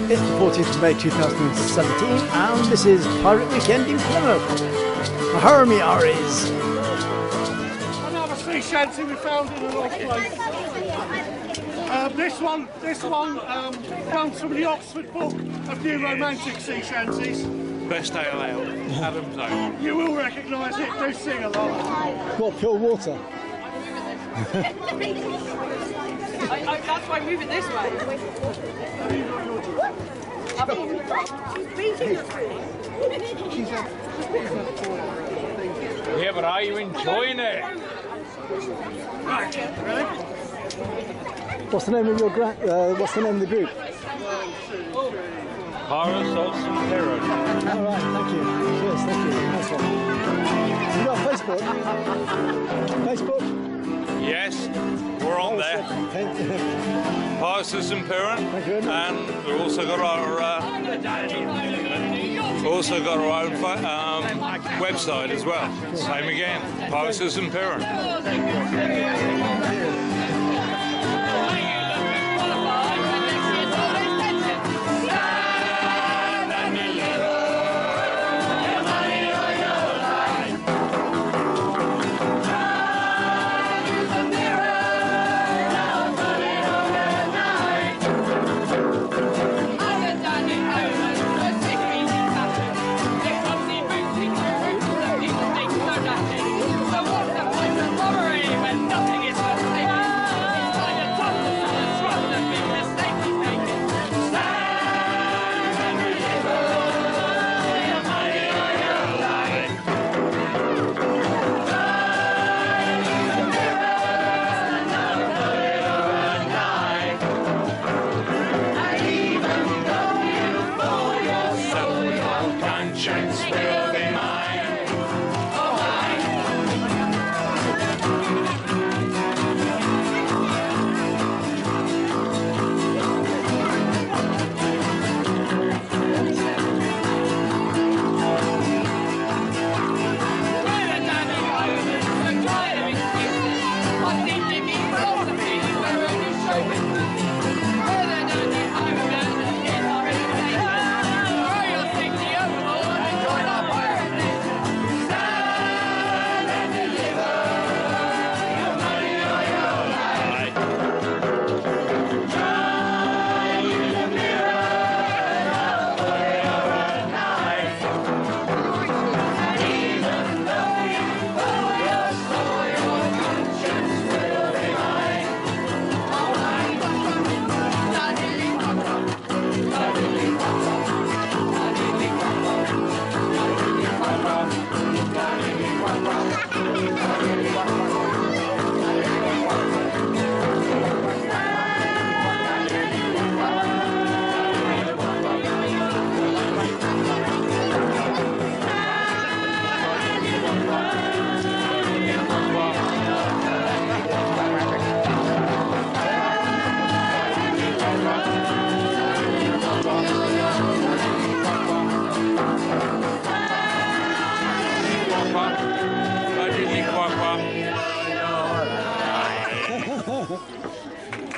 It's the 14th of May 2017 and this is Pirate Weekend in Plymouth. Harmy Arries. Another sea shanty we found in an odd place. This one comes from the Oxford Book of New Romantic Sea Shanties. Best ale out, Adam's own. You will recognise it, do sing along. What, pure water? That's why I move it this way. Yeah, but are you enjoying it? Right, ready? What's the name of your what's the name of the group? Parasol St. Heron. All right, thank you. Cheers, thank you. Nice one. You got Facebook? Facebook? Yes, we're on there. Parasol St. Heron. Thank you very much. And we've also got our own website as well. Same again, Parasol St. Heron.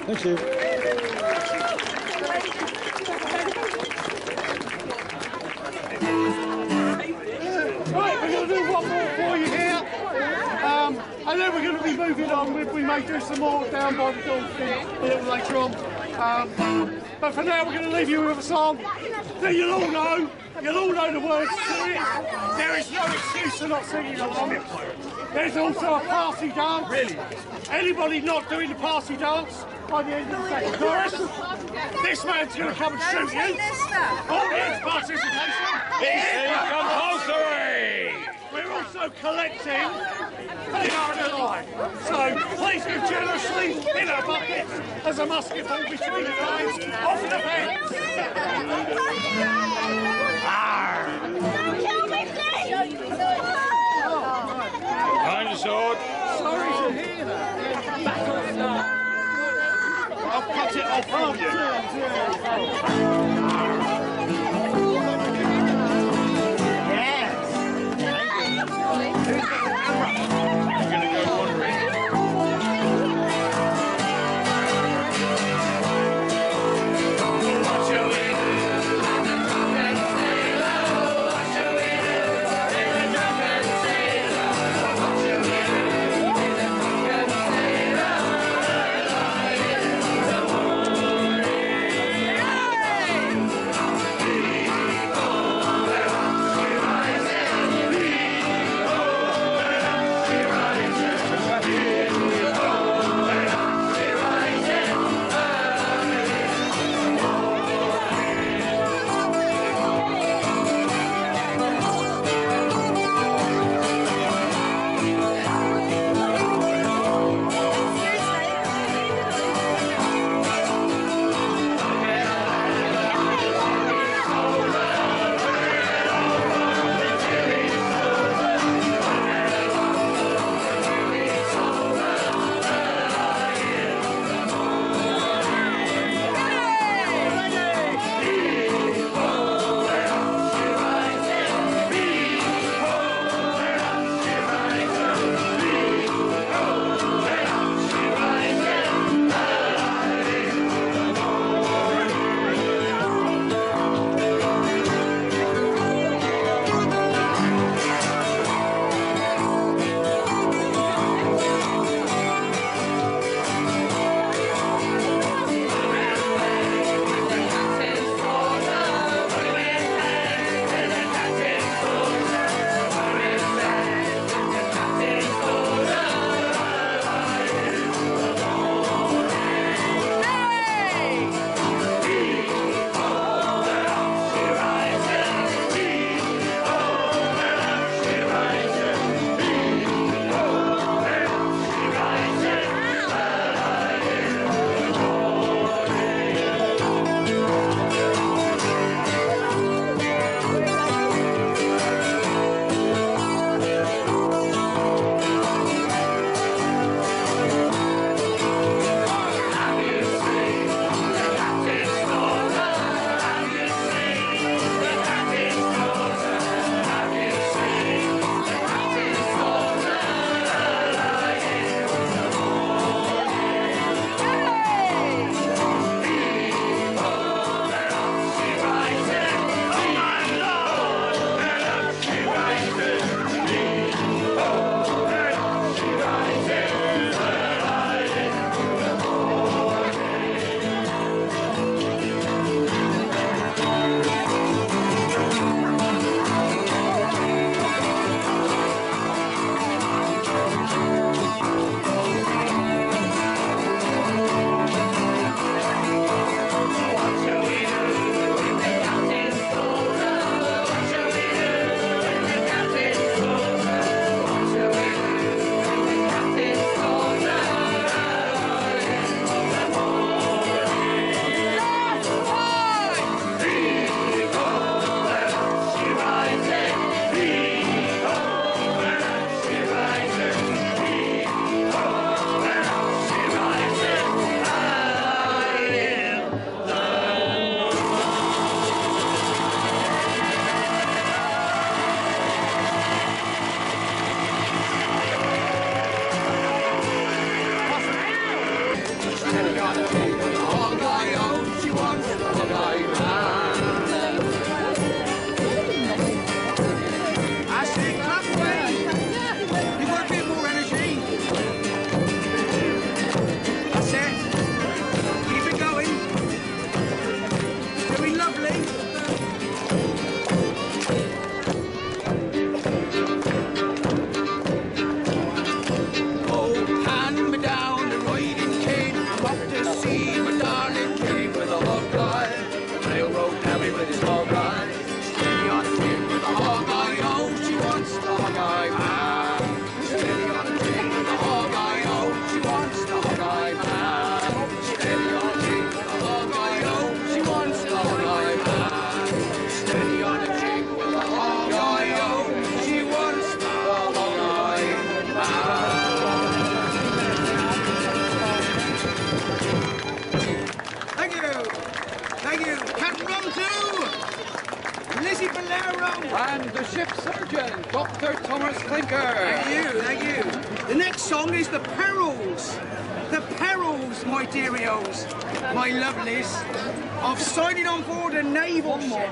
Thank you. Right, we're going to do one more for you here. And then we're going to be moving on. We may do some more down by the dolphin a little later on. But for now, we're going to leave you with a song that you'll all know. You'll all know the words to it. There is no excuse for not singing along. There's also a party dance. Really? Anybody not doing the party dance by the end of the second chorus, this man's going to come and shoot you. Audience participation is compulsory. We're also collecting they are alive. So please give generously in our buckets as a musket ball between the lines off the fence. Behind the sword. Sorry to hear that. I'll cut it off for you. And the ship's surgeon, Dr. Thomas Clinker. Thank you, thank you. The next song is The Perils. The perils, my dearios, my lovelies, of signing on board a naval ship.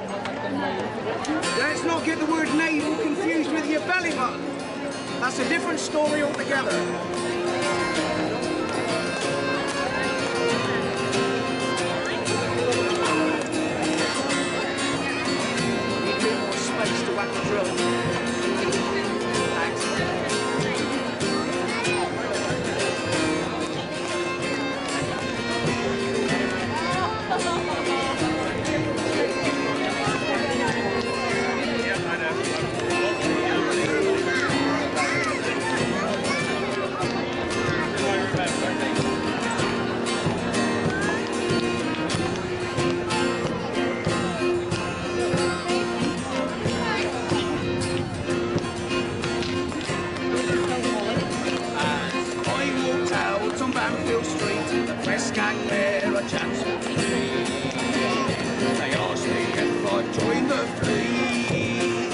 Let's not get the word naval confused with your belly button. That's a different story altogether. To whack the drill. Thanks. Gang there a chance for me. They asked me if I'd join the fleet.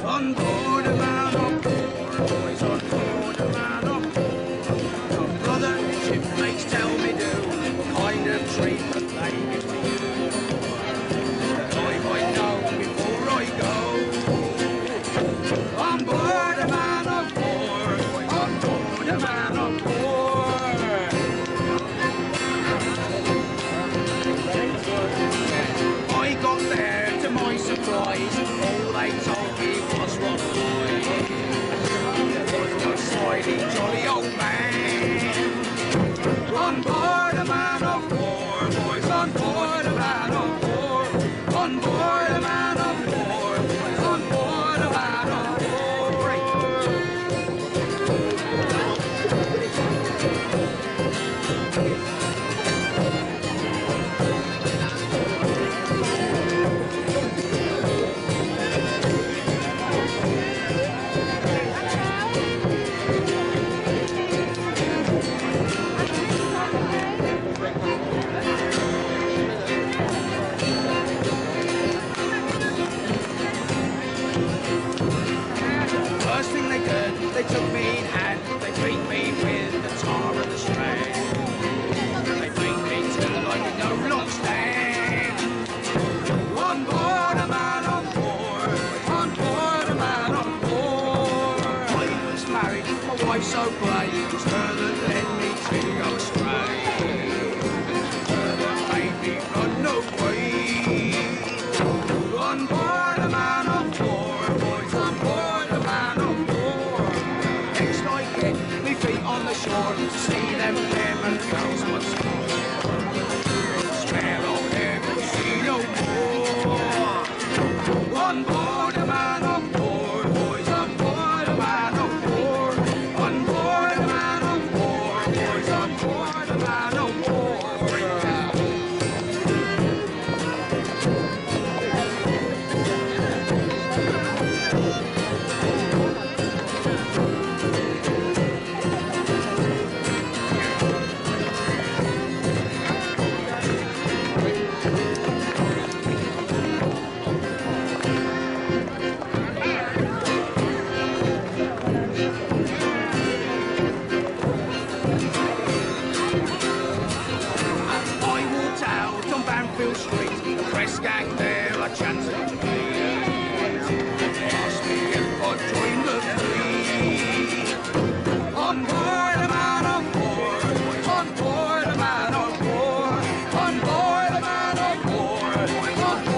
On board a man of war, boys, on board a man of war. My brother, shipmates tell me do what kind of treatment they give me. That I might know before I go. On board a man of war, on board a man of war. I got there to my surprise, all they told me was wrong. There was no slimy, jolly old man. On board a man of war, boys, on board a man of war. On board a man of war, boys, on board a man of war. First thing they did, they took me in hand, they beat me with the tar and the strand. They beat me till I could no longer stand. On board a man of war, on board a man of war. I was married, my wife so brave, it was her that led me to go astray. Her that made me run away. On board a man of war, boys, on board a man of war. Next I get me feet on the shore to see them Plymouth girls once more. Spare old hair will see no more. On board a man of war, boys, on board a man of war. On board a man of war, boys, on board a man of war. Street, the press gang there a chance to me. They asked me if I'd join the fleet. On board a man of war, on board a man of war, on board a man of war, on board.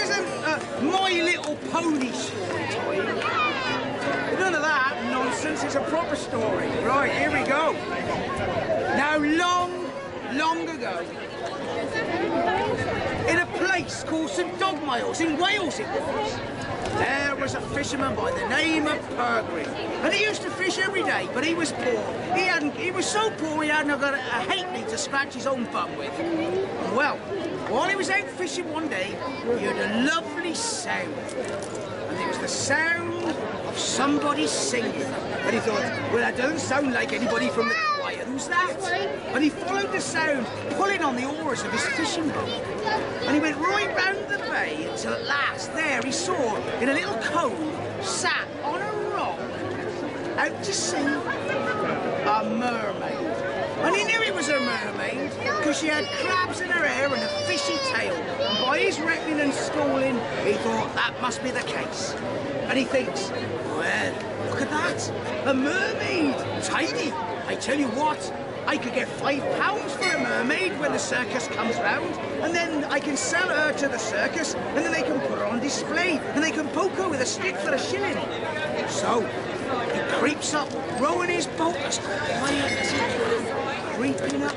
isn't My Little Pony story time. None of that nonsense. It's a proper story. Right, here we go. Now, long ago, in a place called St Dogmiles in Wales it was, there was a fisherman by the name of Peregrine, and he used to fish every day, but he was poor. He was so poor he hadn't got a halfpenny to scratch his own bum with. Well, while he was out fishing one day, he heard a lovely sound, and it was the sound of somebody singing. And he thought, well, that doesn't sound like anybody from the choir. Who's that? And he followed the sound, pulling on the oars of his fishing boat. And he went right round the bay until at last there he saw, in a little cove, sat on a rock, out to sea, a mermaid. And he knew it was a mermaid because she had crabs in her hair and a fishy tail. And by his reckoning and schooling, he thought that must be the case. And he thinks, well, look at that, a mermaid, tidy. I tell you what, I could get £5 for a mermaid when the circus comes round, and then I can sell her to the circus, and then they can put her on display, and they can poke her with a stick for £1. So he creeps up, rowing his boat as quiet as he can, creeping up,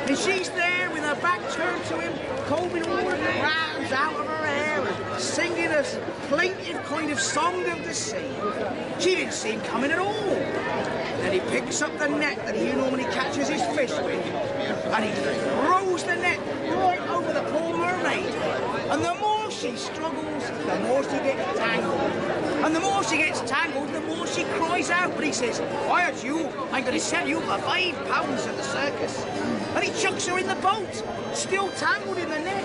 and she's there with her back turned to him, combing all the crabs out of her hair and singing a plaintive kind of song of the sea. She didn't see him coming at all. Then he picks up the net that he normally catches his fish with, and he throws the net right over the poor mermaid. And the more she struggles, the more she gets tangled. And the more she gets tangled, the more she cries out. But he says, quiet you, I'm going to sell you for £5 at the circus. And he chucks her in the boat, still tangled in the net.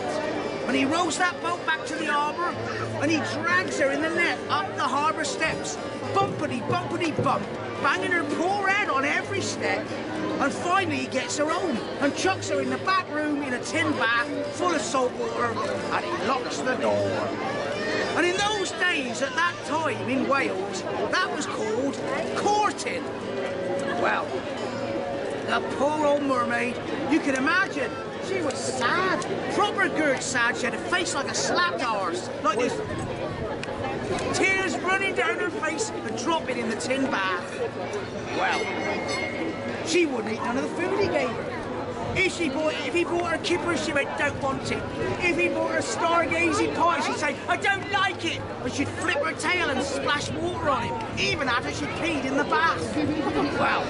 And he rows that boat back to the harbour, and he drags her in the net up the harbour steps, bumpity, bumpity, bump, banging her poor head on every step. And finally he gets her home and chucks her in the back room in a tin bath full of salt water, and he locks the door. And in those days, at that time in Wales, that was called courting. Well, the poor old mermaid, you can imagine, she was sad, proper good sad. She had a face like a slapped horse, like this. Tears running down her face and dropping in the tin bath. Well, she wouldn't eat none of the food he gave her. If he bought her kipper, she went, don't want it. If he bought her stargazy pie, she'd say, I don't like it. And she'd flip her tail and splash water on him, even after she'd peed in the bath. Well,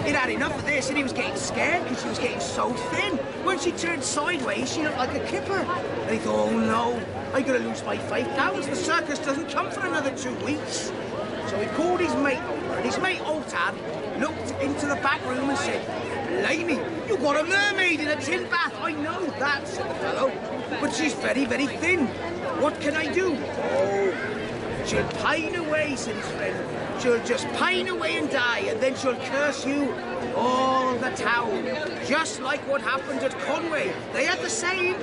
he'd had enough of this, and he was getting scared because she was getting so thin. When she turned sideways, she looked like a kipper. And he thought, oh no, I'm going to lose my £5. The circus doesn't come for another 2 weeks. So he called his mate over, and his mate, Otad, looked into the back room and said, Blimey, you've got a mermaid in a tin bath. I know that, said the fellow, but she's very, very thin. What can I do? Oh, she'll pine away, said his friend. She'll just pine away and die, and then she'll curse you all the town. Just like what happened at Conway. They had the same.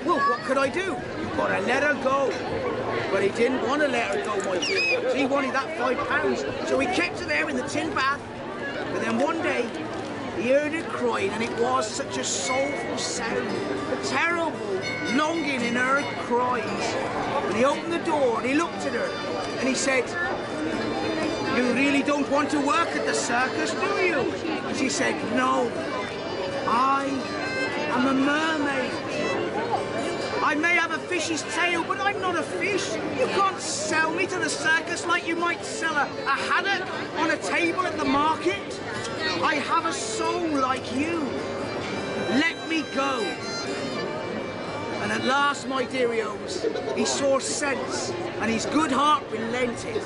Well, what could I do? You've got to let her go. But he didn't want to let her go, my dear. He wanted that £5. So he kept her there in the tin bath. But then one day, he heard her crying, and it was such a soulful sound, a terrible longing in her cries. And he opened the door, and he looked at her, and he said, you really don't want to work at the circus, do you? And she said, no, I am a mermaid. I may have a fish's tail, but I'm not a fish. You can't sell me to the circus like you might sell a haddock on a table at the market. I have a soul like you. Let me go. And at last, my dearios, he saw sense, and his good heart relented.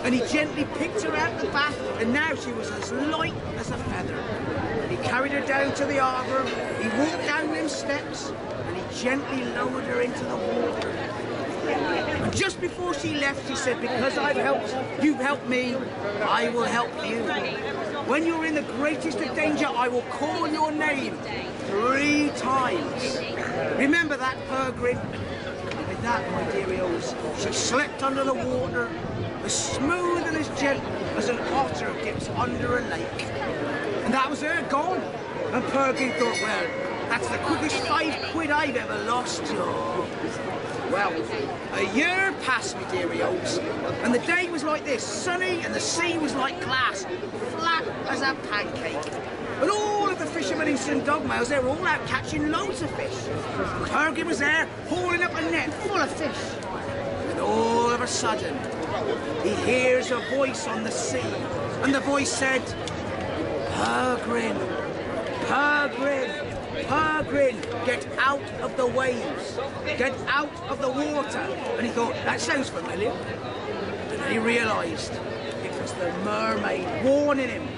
And he gently picked her out the bath, and now she was as light as a feather. And he carried her down to the harbour, he walked down them steps, and he gently lowered her into the water. And just before she left, he said, because you've helped me, I will help you. When you're in the greatest of danger, I will call your name 3 times. Remember that, Peregrine? And with that, my dearios, she slept under the water, as smooth and as gentle as an otter dips under a lake. And that was her gone. And Peregrine thought, well, that's the quickest £5 I've ever lost. Oh. Well, a year passed, me dearie olds, and the day was like this, sunny, and the sea was like glass, flat as a pancake. And all of the fishermen in St Dogmaels, they were all out catching loads of fish. Peregrine was there, hauling up a net full of fish. And all of a sudden, he hears a voice on the sea, and the voice said, Peregrine, Peregrine, Peregrine, get out of the waves, get out of the water. And he thought, that sounds familiar. And then he realised it was the mermaid warning him.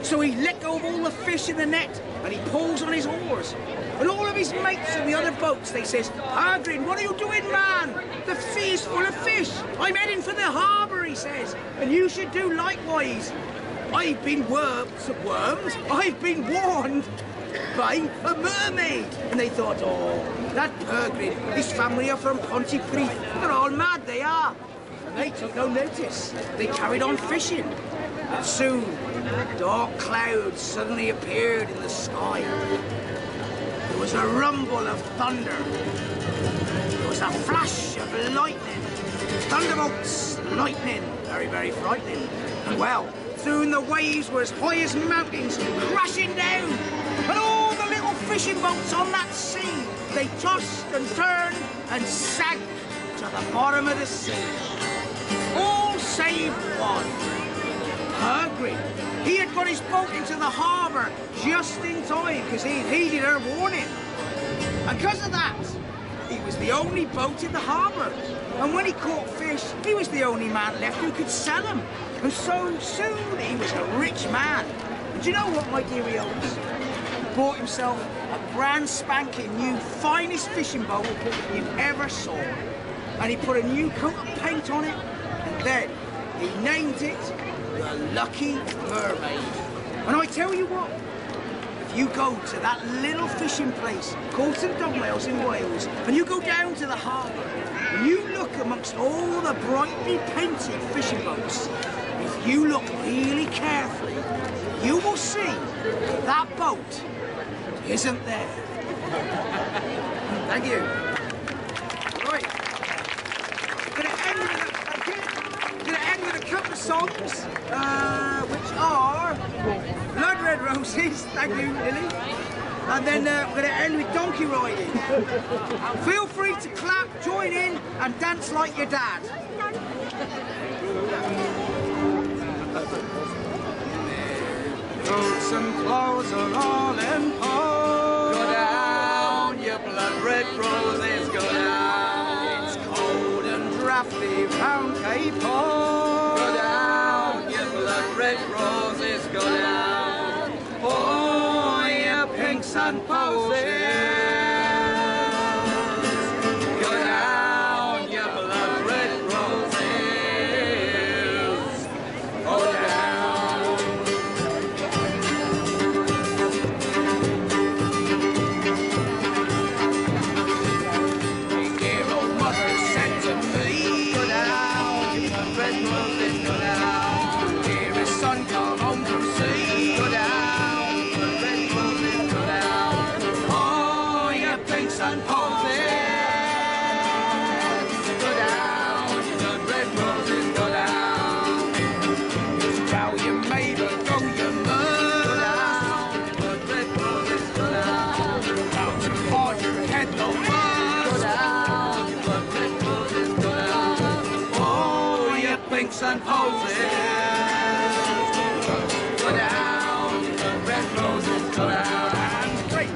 So he let go of all the fish in the net and he pulls on his oars. And all of his mates in the other boats, they says, Peregrine, what are you doing, man? The sea is full of fish. I'm heading for the harbour, he says, and you should do likewise. I've been I've been warned by a mermaid. And they thought, oh, that Peregrine, his family are from Pontypridd. They're all mad, they are. And they took no notice. They carried on fishing. And soon, dark clouds suddenly appeared in the sky. There was a rumble of thunder. There was a flash of lightning. Thunderbolts, lightning, very, very frightening. And well, soon the waves were as high as mountains, crashing down. And all the little fishing boats on that sea, they tossed and turned and sank to the bottom of the sea. All save one. Peregrine. He had got his boat into the harbour just in time because he heeded her warning. And because of that, he was the only boat in the harbour. And when he caught fish, he was the only man left who could sell them. And so soon he was a rich man. And do you know what, my dearie olds? He bought himself a brand spanking new, finest fishing boat you ever saw. And he put a new coat of paint on it, and then he named it the Lucky Mermaid. And I tell you what, if you go to that little fishing place called St Dogmaels in Wales, and you go down to the harbour, and you look amongst all the brightly painted fishing boats, if you look really carefully, you will see that boat isn't there. Thank you. Right. Gonna end with a couple of songs, which are Blood Red Roses, thank you, Lily. And then we're going to end with donkey riding. Feel free to clap, join in, and dance like your dad. Boots and clothes are all in pose. Go down, your blood red roses, go down. It's cold and drafty round Cape Horn. Go down, your blood red roses, go down. Oh, your pinks and posies. Go down, your blood red roses. Go down. My dear old mother said to me, go down, your blood red roses, go down. Dearest son, come home from sea. Go down, your blood red roses, go down. Oh, your pinks and posies. Go down, your blood red roses, go down. Tell your neighbour, go your mother. Go down, your blood red roses, go down. How to hold your head low. Go down, your blood red roses, go down. Oh, your pinks and posies. Go down, your blood red roses, go down. And great.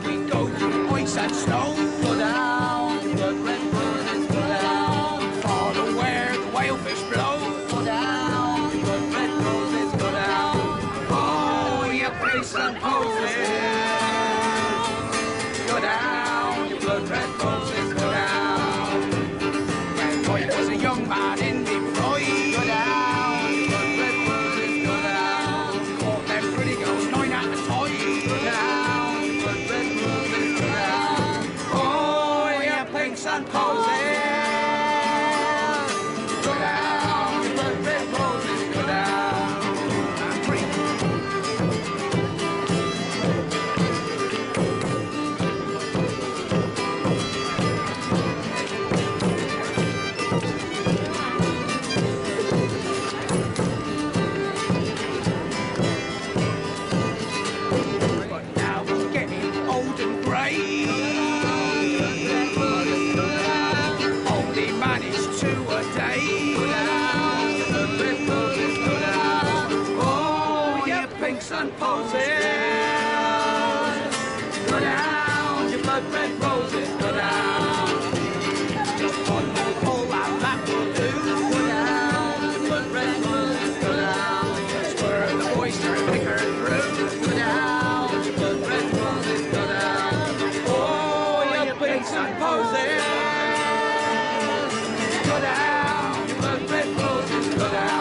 We go through ice and snow. Go down, your blood red roses, go down. Follow where the whalefish blow. Go down, your blood red roses, go down. Oh, your pinks and posies. Go down, your blood red roses, go down. When I was a young man in Detroit. Go down, your blood red roses, go down. Caught them pretty girls 9 at a time. Go down, your blood red roses. grey. Only managed 2 a day. Oh, you pinks and posies. Go down, you blood red roses. Go down. Just one more pull and that will do. Go down, you blood red roses. Go down. That's where the boys start liquor through. Go down, you blood red roses. Go down. Oh, you pinks and posies. Go down, you blood red roses. Go down.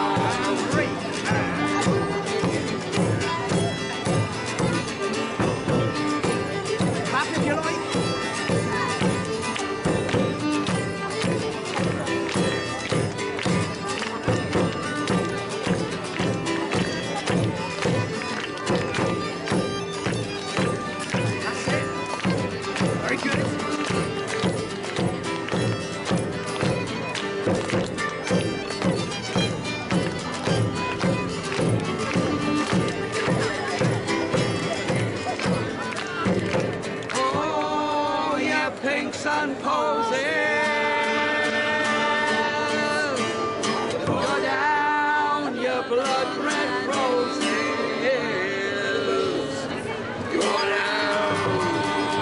Pinks and posies. Go down, your blood red roses. Go down.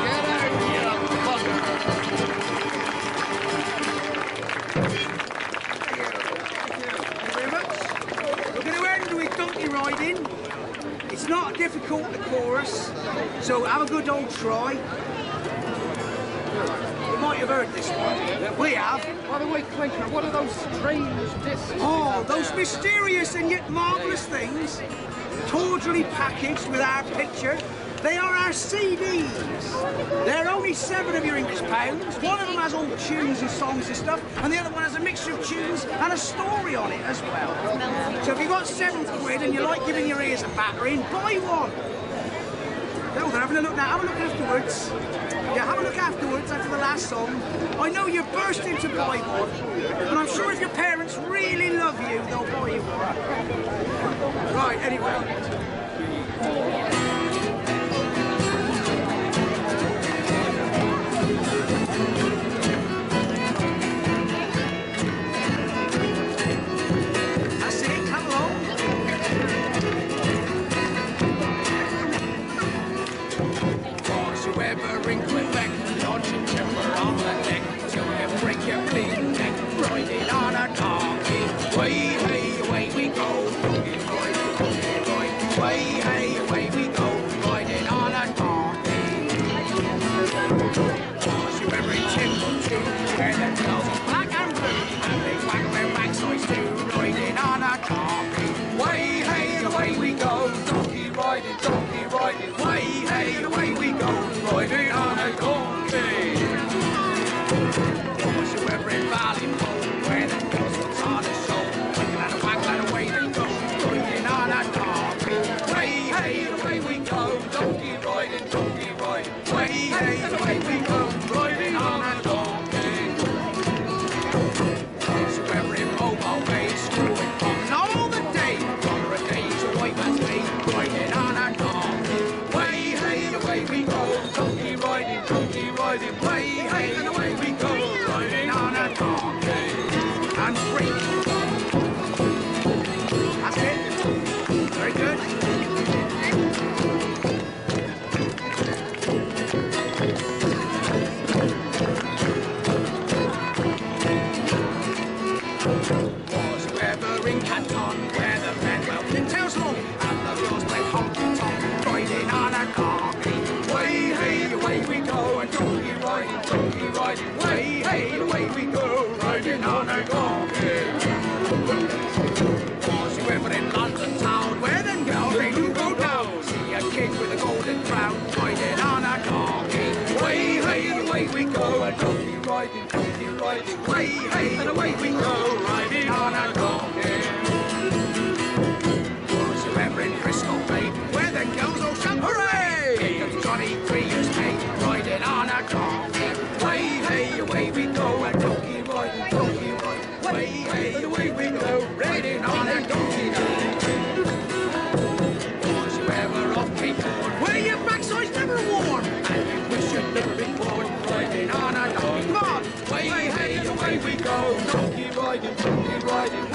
Get out, you bugger. Thank you very much. We're going to end with donkey riding. It's not difficult, the chorus, so have a good old try. You might have heard this one. We have. By the way, Clinker, what are those strange discs? Oh, those mysterious and yet marvellous things, tawdrily packaged with our picture. They are our CDs. They're only 7 of your English pounds. One of them has all tunes and songs and stuff, and the other one has a mixture of tunes and a story on it as well. So if you've got £7 and you like giving your ears a battering, buy one. Oh, they're having a look now. Have a look afterwards. Yeah, have a look afterwards after the last song. I know you're bursting to buy one, and I'm sure if your parents really love you, they'll buy you one. Right, anyway. In Quebec, launching timber on the deck, till you break your bleeding neck, riding on a donkey. Way, hey, away we go, donkey ride, donkey ride. Way, hey, away we go, riding on a donkey. Was you ever in Timbuktu, where the girls are black and blue, and they waggle their backsides too, riding on a donkey. Way, hey, away we go, donkey riding, donkey riding. Way, hey, away we go, riding on a donkey. Was you ever in Ballymoe, where the girls was on a show, wiggle and a waggle and away they go, riding on a donkey. Way, hey, away we go, donkey riding, donkey riding. Way, hey, away we go, riding on a donkey. Was you ever in Momo Bay, screwing bombs all the day, dollar a day's a white man's pay, riding on a donkey. Way, hey, away we go, donkey riding, donkey riding. Way, hey, and away we go, riding on a donkey. And free. That's it. Very good. Was you ever in Canton, where the men well pintails long, and the girls play honky-tonk, riding on a donkey? Way, hey, away we go, and donkey riding, donkey riding. Way, hey, away we go, riding on a donkey. Was you ever in London town, where them girls they do go down? See a kid with a golden crown, riding on a donkey. Way, hey, away we go, and donkey riding, donkey riding. Way, hey, and away we go, riding on a donkey. Was you ever in Frisco Bay, where the girls all shout hooray? Here comes Johnny, 3 years paid, riding on a donkey. Way, hey, away we go, and donkey riding, donkey riding. Way, hey, away we go, riding on a donkey. Was you ever off Cape Horn, where your backside's never warm, and you wish you'd slippery board, riding on a donkey. Come on! Way, hey, away we go, donkey riding,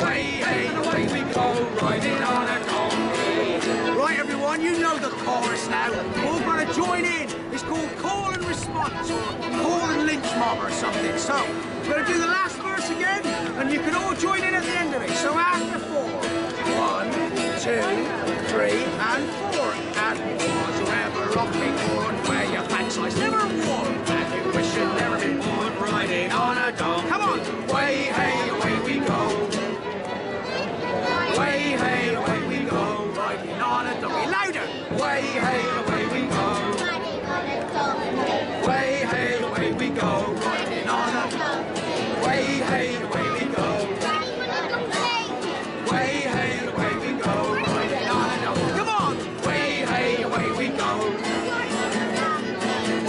way, hey, away we go, riding on a donkey. Right, everyone, you know the chorus now. We're all going to join in. It's called Call and Response, or Call and Lynch Mob or something. So, we're going to do the last verse again, and you can all join in at the end of it. So after 4, 1, 2, 3, and 4. And was you ever rocking born where your backside's never worn, and you wish you'd never been born riding on a dog. Come on! Way, hey, away we go. Way, hey, away we go, riding on a donkey. Louder! Way, hey, away we go. Way, hey, away we go, riding on a donkey. Way, hey, away we go. Way, hey, away we go, riding on a donkey. Come on! Way, hey, away we go.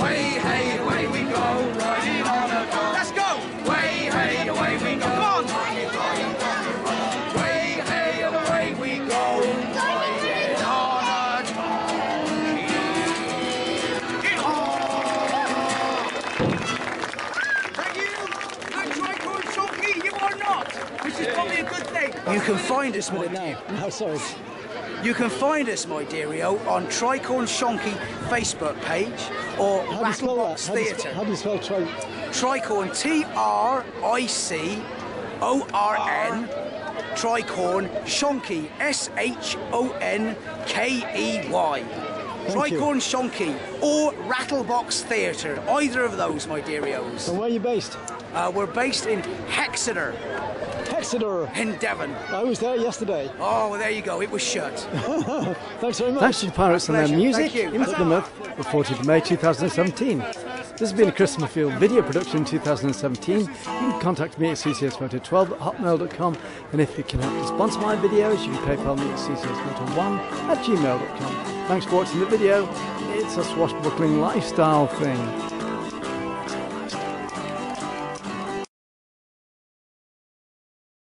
Way, hey, away we go, riding on a donkey. Let's go! Way, hey, away we go. Come on! Way, hey, away we go, riding on a donkey. Thank you! I'm Tricorn Shonky, you are not! Which is probably a good thing. You can find us, my dear. No, sorry. You can find us, my deario, on Tricorn Shonky Facebook page or How do you spell that? Rattlebox Theatre. How do you spell Tricorn, Tricorn, Tricorn Shonky, Shonkey. Thank you. Tricorn Shonky or Rattlebox Theatre, either of those, my dearios. And where are you based? We're based in Hexeter Exeter. in Devon. I was there yesterday. Oh, well, there you go, it was shut. Thanks very much. Thanks to the Pirates and their Pleasure. music Thank you. in Plymouth, the 14th of May 2017. This has been a Chris Summerfield video production in 2017. You can contact me at ccsphoto12@hotmail.com, and if you can help to sponsor my videos, you can PayPal me at ccsphoto1@gmail.com. Thanks for watching the video. It's a swashbuckling lifestyle thing.